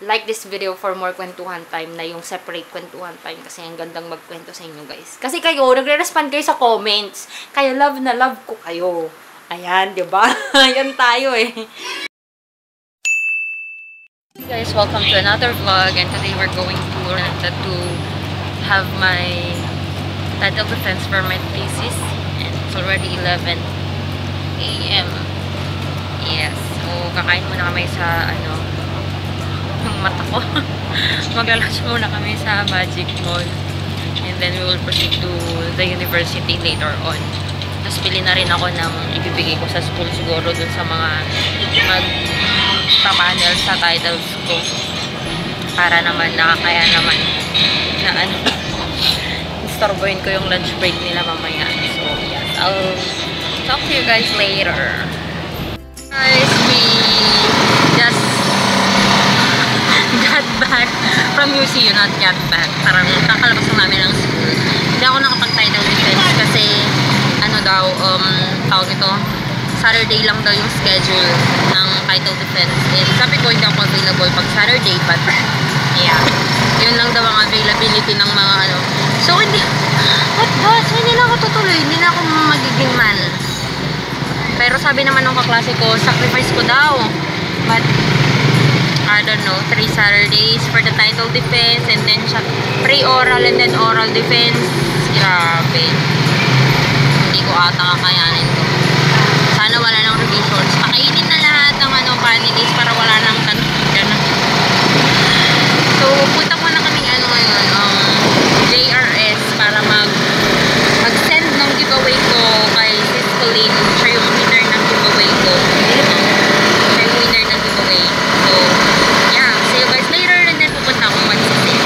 like this video for more kwentuhan time na yung separate kwentuhan time kasi ang gandang magkwento sa inyo guys. Kasi kayo, nagre-respond kayo sa comments. Kaya love na love ko kayo. Ayan, diba? Ayan tayo eh. Hey guys, welcome to another vlog and today we're going to have my title defense for my thesis and it's already 11 AM. Yes, so kakain muna kami sa yung mata ko. Maglalunch muna kami sa Magic Mall. And then we will proceed to the university later on. Tapos pili na rin ako ng ibibigay ko sa school siguro dun sa mga magpa-panel sa titles ko. Para naman nakakaya naman na istorbohin ko yung lunch break nila mamaya. So yes, I'll talk to you guys later. Guys, we just got back from UCU, not got back. Parang kakalabas lang namin ng school. Hindi ako nakapag-title defense kasi tawag ito, Saturday lang daw yung schedule ng title defense. And sabi ko hindi ako available pag Saturday, but yeah, yun lang daw ang availability ng mga So hindi, so hindi na ako tutuloy, hindi na ako magiging man. Pero sabi naman ng kaklase ko, sacrifice ko daw. But I don't know, 3 Saturdays for the title defense and then pre-oral and then oral defense. Grabe. Hindi ko ata kakayanin to. Sana wala nang revisions. Pakainin na lahat ng candidates para wala nang tanong. So, punta ko na kaming ngayon, JRS para mag-send ng giveaway ko kay Sis Colleen. Siya yung winner ng giveaway ko. Siya yung winner ng giveaway. So, yeah. See you guys later and then pupunta akong mag-send.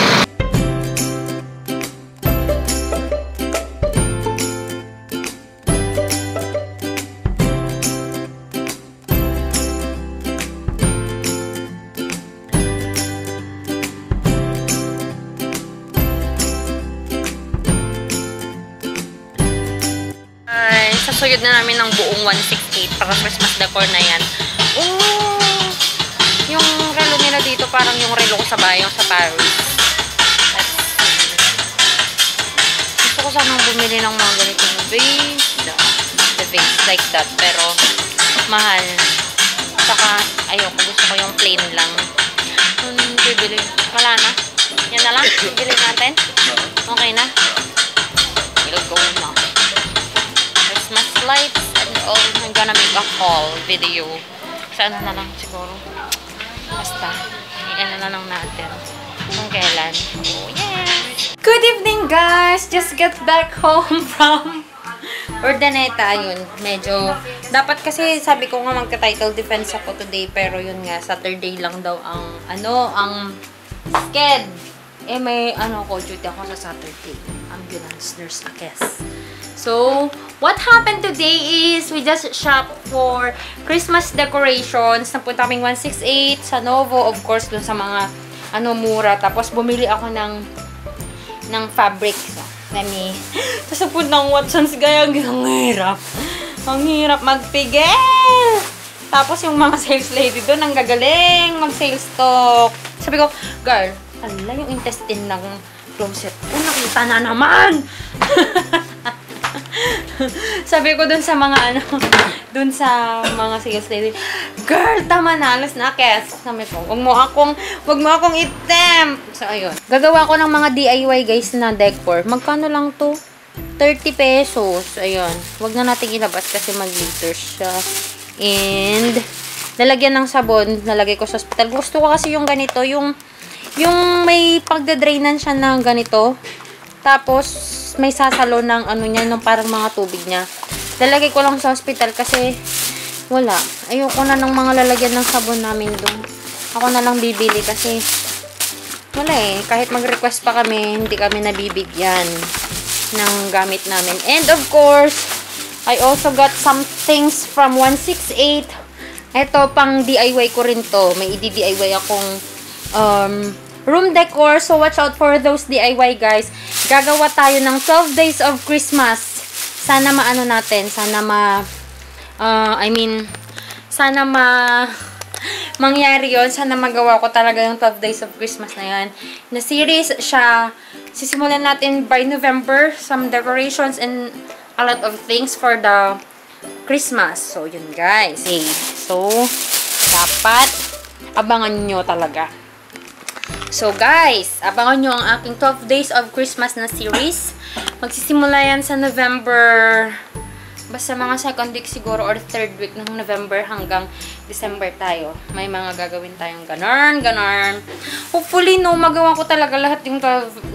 Sasuyod na namin ng buong 168 para Christmas decor na yan. Oh! Yung relo nila dito parang yung relo ko sa bahay, yung sa Paris. Gusto ko sanang bumili ng mga ganitong vase. The vase like that. Pero mahal. Saka ayoko, gusto ko yung plain lang. Bibili. Wala na. Yan na lang. Bibili natin. Okay na. We'll go na. Christmas lights and all. I'm gonna make a haul video. Sa na lang siguro. Basta, na lang natin. Kung kailan. Oh, yes! Good evening, guys! Just get back home from Urdaneta. Ayun, medyo dapat kasi sabi ko nga magka-title defense ako today. Pero yun nga, Saturday lang daw ang sked. Eh, may duty ako sa Saturday. Ambulance nurse, I guess. So, what happened today is we just shop for Christmas decorations. Napunta kaming 168 sa Novo, of course, dun sa mga mura. Tapos bumili ako ng fabric. So, tapos puntang Watsons, gaya ang hirap. Ang hirap magpigil. Tapos yung mga sales lady doon, ang gagaling mag-sales stock. Sabi ko, girl, ala yung intestine ng closet ko, nakita na naman. Sabi ko dun sa mga dun sa mga sales lady, girl, tama na, alas na, kes. Sabi ko, wag mo akong item. So, ayun. Gagawa ko ng mga DIY, guys, na decor. Magkano lang to? 30 pesos. Ayun. Wag na natin ilabas kasi mag-liters siya. And, lalagyan ng sabon, nalagay ko sa hospital. Gusto ko kasi yung ganito, yung may pagdadrainan siya na ganito. Tapos, may sasalo ng niya, ng parang mga tubig niya. Lalagay ko lang sa hospital kasi wala. Ayoko na ng mga lalagyan ng sabon namin doon. Ako na lang bibili kasi wala eh. Kahit mag-request pa kami, hindi kami nabibigyan ng gamit namin. And of course, I also got some things from 168. Ito, pang DIY ko rin to. May i-DIY akong room decor. So, watch out for those DIY, guys. Gagawa tayo ng 12 days of Christmas. Sana maano natin. Sana mangyari yon. Sana magawa ko talaga yung 12 Days of Christmas na yan. Na series siya. Sisimulan natin by November. Some decorations and a lot of things for the Christmas. So, yun guys. Okay. So, dapat abangan nyo talaga. So, guys, abangan nyo ang aking 12 Days of Christmas na series. Magsisimula yan sa November, basta mga second week siguro or third week ng November hanggang December tayo. May mga gagawin tayong ganon. Hopefully, no, magawa ko talaga lahat yung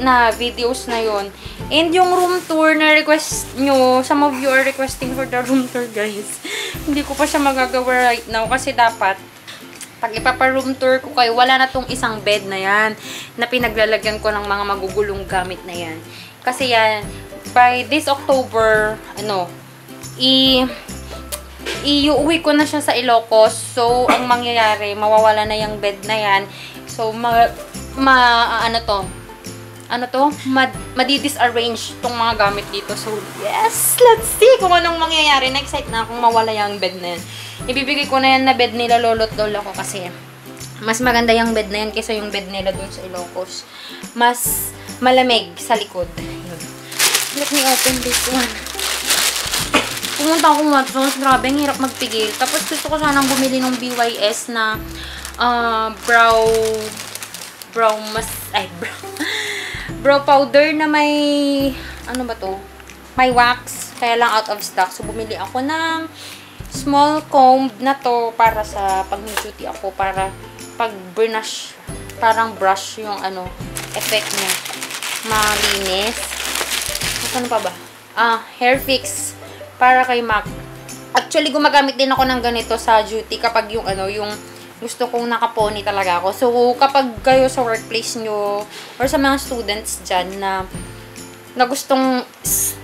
na videos na yon. And yung room tour na request nyo, some of you are requesting for the room tour, guys. Hindi ko pa siya magagawa right now kasi dapat pag ipapa-room tour ko kayo, wala na tong isang bed na yan na pinaglalagyan ko ng mga magugulong gamit na yan. Kasi yan, by this October, iuwi ko na siya sa Ilocos. So, ang mangyayari, mawawala na yung bed na yan. So, madi-disarrange tong mga gamit dito. So, yes! Let's see kung anong mangyayari. Na-excite na akong mawala yung bed na yan. Ibibigay ko na yan na bed nila lolo't lola ko kasi mas maganda yung bed na yan kaysa yung bed nila doon sa Ilocos. Mas malamig sa likod. Yun. Let me open this one. Pumunta ako Watsons. Grabe, ang hirap magpigil. Tapos gusto ko sanang bumili ng BYS na brow powder na may may wax. Kaya lang out of stock. So, bumili ako ng small comb na to para sa pag duty ako, para pag brush, parang brush yung effect niya. Malinis. Ano pa ba? Hair fix para kay Mac. Actually, gumagamit din ako ng ganito sa duty kapag yung yung gusto kong nakapony talaga ako. So, kapag kayo sa workplace nyo or sa mga students dyan na gustong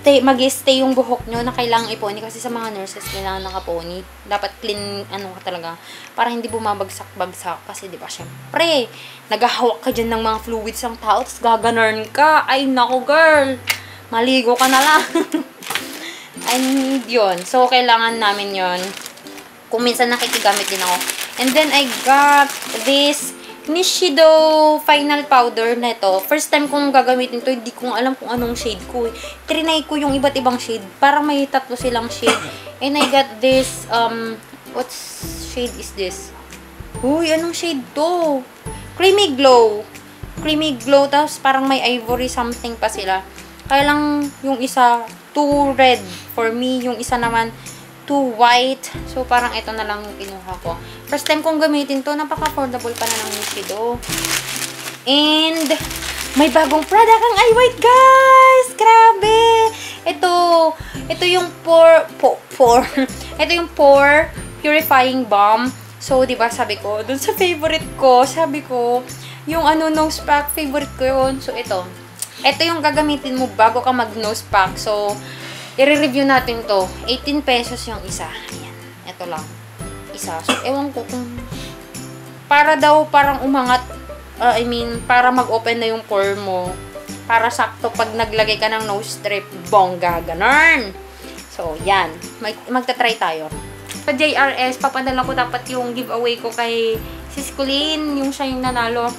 mag-stay yung buhok nyo na kailangang ipony kasi sa mga nurses kailangan nakapony. Dapat clean ka talaga para hindi bumabagsak-bagsak kasi di ba syempre naghahawak ka dyan ng mga fluids ng tao tapos gaganarn ka. Ay nako girl, maligo ka na lang. I need yun. So kailangan namin yun. Kung minsan nakikigamit din ako. And then I got this Nishido final powder na ito. First time kong gagamitin to, hindi ko alam kung anong shade ko. Trinay ko yung iba't ibang shade. Parang may tatlo silang shade. And I got this, what shade is this? Uy, anong shade to? Creamy Glow. Creamy Glow, tapos parang may ivory something pa sila. Kaya lang yung isa, too red for me. Yung isa naman, too white. So, parang ito na lang yung kinuha ko. First time kong gamitin to. Napaka-affordable pa na ng Nishido. And, may bagong product ang iWhite, guys! Grabe! Ito yung ito yung pore purifying balm. So, di ba sabi ko, dun sa favorite ko, sabi ko, yung nose pack, favorite ko yun. So, ito yung gagamitin mo bago ka mag-nose pack. So, i-review natin to. 18 pesos yung isa. Ayan. Ito lang. Isa. So, ewan ko kung para daw parang umangat, para mag-open na yung pore mo. Para sakto pag naglagay ka ng nose strip, bongga, ganun. So, yan. Magta-try tayo. Sa JRS, papadala ko dapat yung giveaway ko kay Sis Colleen, yung siya yung nanalo.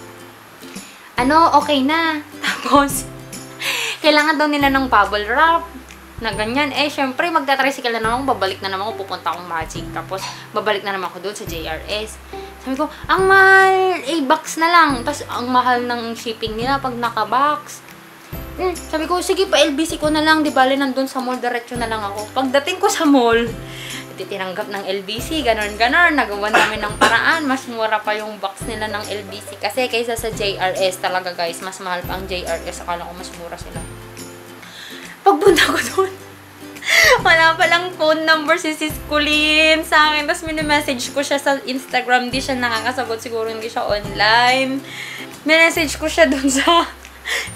Okay na. Tapos, kailangan daw nila ng bubble wrap na ganyan. Syempre, magta-tricycle na naman ako, babalik na naman ako, pupunta akong Magic. Tapos, babalik na naman ako doon sa JRS. Sabi ko, ang mahal, box na lang. Tapos, ang mahal ng shipping nila pag naka-box. Sabi ko, sige, pa-LBC ko na lang. Di bale, nandun sa mall, diretso na lang ako. Pagdating ko sa mall, tinanggap ng LBC, ganon. Nagawa namin ng paraan. Mas mura pa yung box nila ng LBC. Kasi kaysa sa JRS talaga, guys, mas mahal pa ang JRS. Akala ko mas mura sila. Pagpunta ko doon, wala palang phone number si Sis Colleen sa akin. Tapos mini-message ko siya sa Instagram. Di siya nakakasagot. Siguro hindi siya online. Message ko siya doon sa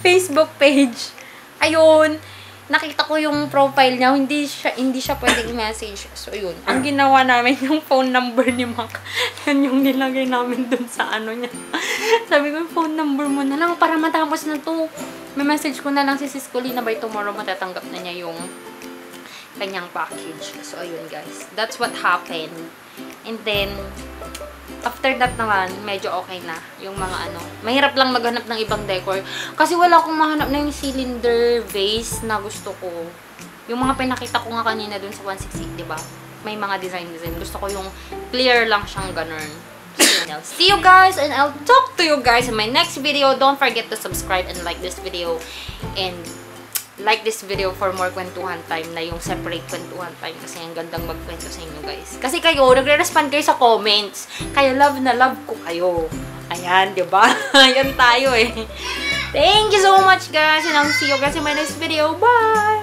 Facebook page. Ayun. Nakita ko yung profile niya. Hindi siya pwedeng i-message. So, yun. Ang ginawa namin yung phone number ni Mac. Yan yung nilagay namin doon sa niya. Sabi ko, phone number mo na lang para matapos na to. May message ko na lang si Sis Colleen na by tomorrow matatanggap na niya yung kanyang package. So, ayun guys. That's what happened. And then, after that naman, medyo okay na. Yung mga ano. Mahirap lang maghanap ng ibang decor. Kasi wala akong mahanap na yung cylinder vase na gusto ko. Yung mga pinakita ko nga kanina dun sa 168, diba? May mga design. Gusto ko yung clear lang siyang ganun. So, see you guys and I'll talk to you guys in my next video. Don't forget to subscribe and like this video. And like this video for more kwentuhan time na yung separate kwentuhan time kasi ang gandang magkwento sa inyo guys. Kasi kayo, nagre-respond kayo sa comments. Kaya love na love ko kayo. Ayan, diba? Ayan tayo eh. Thank you so much guys and I'll see you guys in my next video. Bye!